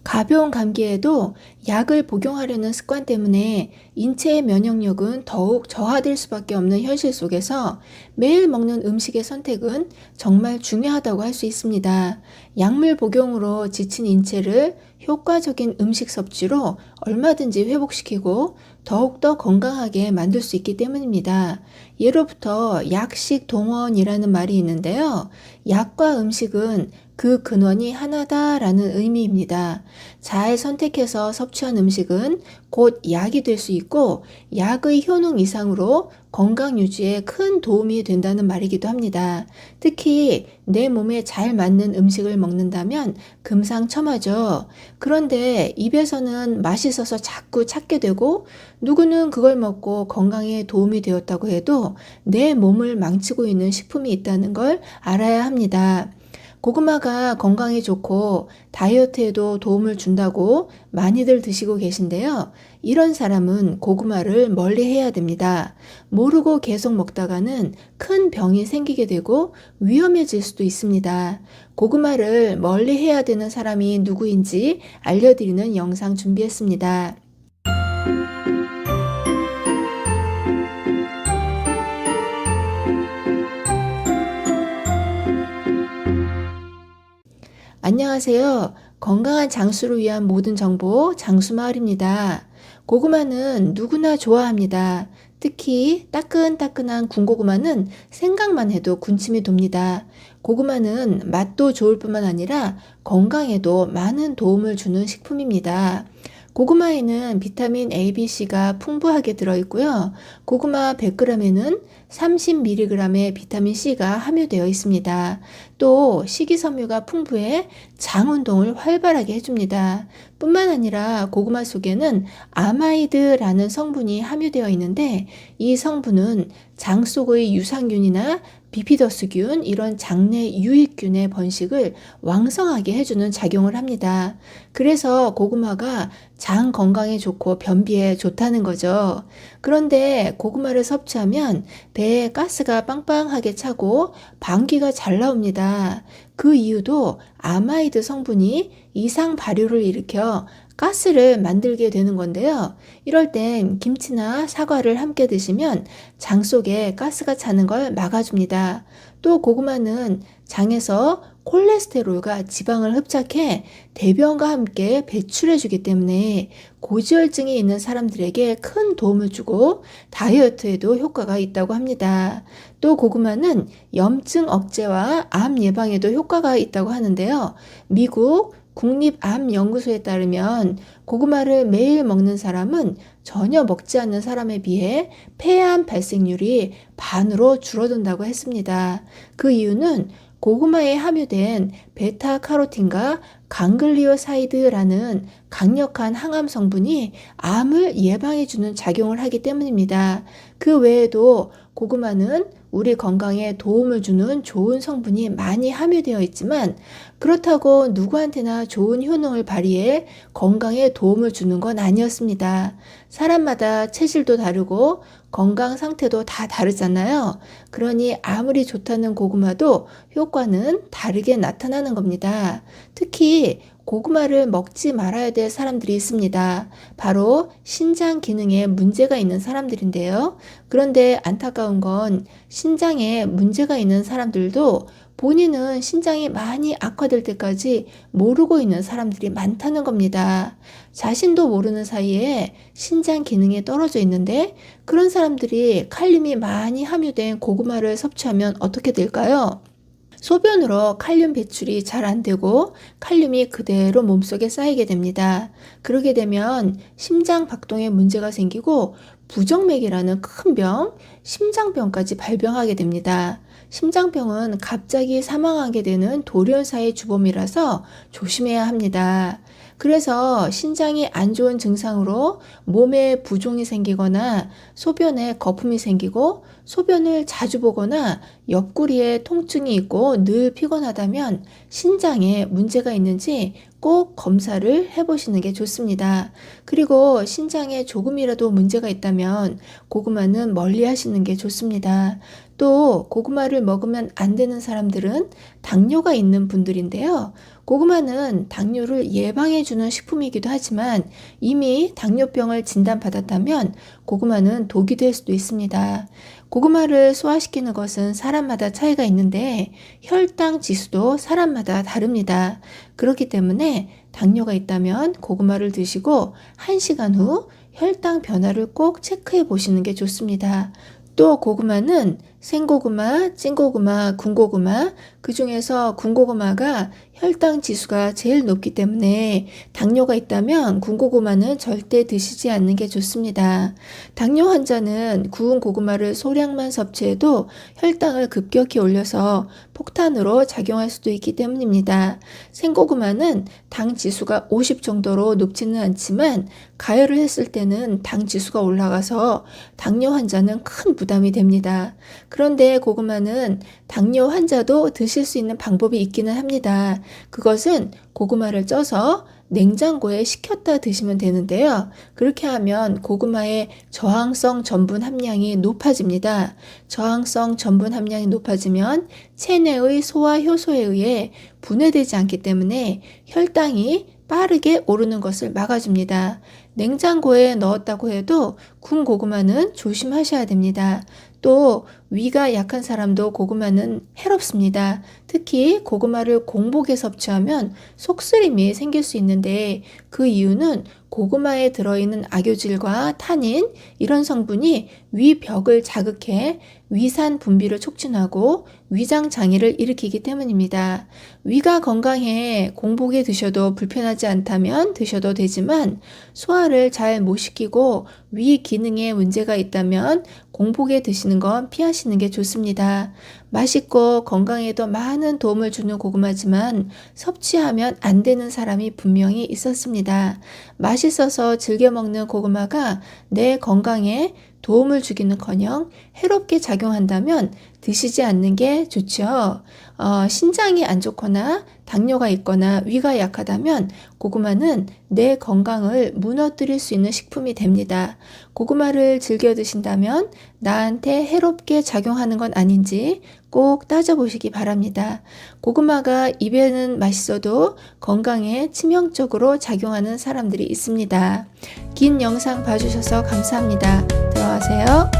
가벼운 감기에도 약을 복용하려는 습관 때문에 인체의 면역력은 더욱 저하될 수밖에 없는 현실 속에서 매일 먹는 음식의 선택은 정말 중요하다고 할 수 있습니다. 약물 복용으로 지친 인체를 효과적인 음식 섭취로 얼마든지 회복시키고 더욱더 건강하게 만들 수 있기 때문입니다. 예로부터 약식 동원이라는 말이 있는데요. 약과 음식은 그 근원이 하나다라는 의미입니다. 잘 선택해서 섭취한 음식은 곧 약이 될 수 있고 약의 효능 이상으로 건강 유지에 큰 도움이 된다는 말이기도 합니다. 특히 내 몸에 잘 맞는 음식을 먹는다면 금상첨화죠. 그런데 입에서는 맛있어서 자꾸 찾게 되고 누구는 그걸 먹고 건강에 도움이 되었다고 해도 내 몸을 망치고 있는 식품이 있다는 걸 알아야 합니다. 고구마가 건강에 좋고 다이어트에도 도움을 준다고 많이들 드시고 계신데요. 이런 사람은 고구마를 멀리 해야 됩니다. 모르고 계속 먹다가는 큰 병이 생기게 되고 위험해질 수도 있습니다. 고구마를 멀리 해야 되는 사람이 누구인지 알려드리는 영상 준비했습니다. 안녕하세요. 건강한 장수를 위한 모든 정보 장수마을입니다. 고구마는 누구나 좋아합니다. 특히 따끈따끈한 군고구마는 생각만 해도 군침이 돕니다. 고구마는 맛도 좋을 뿐만 아니라 건강에도 많은 도움을 주는 식품입니다. 고구마에는 비타민 A, B, C가 풍부하게 들어있고요. 고구마 100g에는 30mg의 비타민 C가 함유되어 있습니다. 또 식이섬유가 풍부해 장 운동을 활발하게 해줍니다. 뿐만 아니라 고구마 속에는 아마이드라는 성분이 함유되어 있는데 이 성분은 장 속의 유산균이나 비피더스균 이런 장내 유익균의 번식을 왕성하게 해주는 작용을 합니다. 그래서 고구마가 장 건강에 좋고 변비에 좋다는 거죠. 그런데 고구마를 섭취하면 배에 가스가 빵빵하게 차고 방귀가 잘 나옵니다. 그 이유도 아마이드 성분이 이상 발효를 일으켜 가스를 만들게 되는 건데요. 이럴 땐 김치나 사과를 함께 드시면 장 속에 가스가 차는 걸 막아줍니다. 또 고구마는 장에서 콜레스테롤과 지방을 흡착해 대변과 함께 배출해 주기 때문에 고지혈증이 있는 사람들에게 큰 도움을 주고 다이어트에도 효과가 있다고 합니다. 또 고구마는 염증 억제와 암 예방에도 효과가 있다고 하는데요. 미국 국립암연구소에 따르면 고구마를 매일 먹는 사람은 전혀 먹지 않는 사람에 비해 폐암 발생률이 반으로 줄어든다고 했습니다. 그 이유는 고구마에 함유된 베타카로틴과 강글리오사이드라는 강력한 항암 성분이 암을 예방해주는 작용을 하기 때문입니다. 그 외에도 고구마는 우리 건강에 도움을 주는 좋은 성분이 많이 함유되어 있지만 그렇다고 누구한테나 좋은 효능을 발휘해 건강에 도움을 주는 건 아니었습니다. 사람마다 체질도 다르고 건강 상태도 다 다르잖아요. 그러니 아무리 좋다는 고구마도 효과는 다르게 나타나는 겁니다. 특히 고구마를 먹지 말아야 될 사람들이 있습니다. 바로 신장 기능에 문제가 있는 사람들인데요. 그런데 안타까운 건 신장에 문제가 있는 사람들도 본인은 신장이 많이 악화될 때까지 모르고 있는 사람들이 많다는 겁니다. 자신도 모르는 사이에 신장 기능이 떨어져 있는데 그런 사람들이 칼륨이 많이 함유된 고구마를 섭취하면 어떻게 될까요? 소변으로 칼륨 배출이 잘 안 되고 칼륨이 그대로 몸속에 쌓이게 됩니다. 그러게 되면 심장 박동에 문제가 생기고 부정맥이라는 큰 병, 심장병까지 발병하게 됩니다. 심장병은 갑자기 사망하게 되는 돌연사의 주범이라서 조심해야 합니다. 그래서 신장이 안 좋은 증상으로 몸에 부종이 생기거나 소변에 거품이 생기고 소변을 자주 보거나 옆구리에 통증이 있고 늘 피곤하다면 신장에 문제가 있는지 꼭 검사를 해보시는 게 좋습니다. 그리고 신장에 조금이라도 문제가 있다면 고구마는 멀리 하시는 게 좋습니다. 또 고구마를 먹으면 안 되는 사람들은 당뇨가 있는 분들인데요. 고구마는 당뇨를 예방해주는 식품이기도 하지만 이미 당뇨병을 진단받았다면 고구마는 독이 될 수도 있습니다. 고구마를 소화시키는 것은 사람마다 차이가 있는데 혈당 지수도 사람마다 다릅니다. 그렇기 때문에 당뇨가 있다면 고구마를 드시고 1시간 후 혈당 변화를 꼭 체크해 보시는 게 좋습니다. 또 고구마는 생고구마, 찐고구마, 군고구마, 그 중에서 군고구마가 혈당 지수가 제일 높기 때문에 당뇨가 있다면 군고구마는 절대 드시지 않는 게 좋습니다. 당뇨 환자는 구운 고구마를 소량만 섭취해도 혈당을 급격히 올려서 폭탄으로 작용할 수도 있기 때문입니다. 생고구마는 당 지수가 50 정도로 높지는 않지만 가열을 했을 때는 당 지수가 올라가서 당뇨 환자는 큰 부담이 됩니다. 그런데 고구마는 당뇨 환자도 드실 수 있는 방법이 있기는 합니다. 그것은 고구마를 쪄서 냉장고에 식혔다 드시면 되는데요. 그렇게 하면 고구마의 저항성 전분 함량이 높아집니다. 저항성 전분 함량이 높아지면 체내의 소화 효소에 의해 분해되지 않기 때문에 혈당이 빠르게 오르는 것을 막아줍니다. 냉장고에 넣었다고 해도 군 고구마는 조심하셔야 됩니다. 또 위가 약한 사람도 고구마는 해롭습니다. 특히 고구마를 공복에 섭취하면 속쓰림이 생길 수 있는데 그 이유는 고구마에 들어있는 악효질과 타닌 이런 성분이 위벽을 자극해 위산 분비를 촉진하고 위장 장애를 일으키기 때문입니다. 위가 건강해 공복에 드셔도 불편하지 않다면 드셔도 되지만 소화를 잘 못 시키고 위 기능에 문제가 있다면 공복에 드시는 건 피하시는 게 좋습니다. 맛있고 건강에도 많은 도움을 주는 고구마지만 섭취하면 안 되는 사람이 분명히 있었습니다. 맛있어서 즐겨 먹는 고구마가 내 건강에 도움을 주기는커녕 해롭게 작용한다면 드시지 않는 게 좋죠. 신장이 안 좋거나 당뇨가 있거나 위가 약하다면 고구마는 내 건강을 무너뜨릴 수 있는 식품이 됩니다. 고구마를 즐겨 드신다면 나한테 해롭게 작용하는 건 아닌지 꼭 따져보시기 바랍니다. 고구마가 입에는 맛있어도 건강에 치명적으로 작용하는 사람들이 있습니다. 긴 영상 봐주셔서 감사합니다. 들어가세요.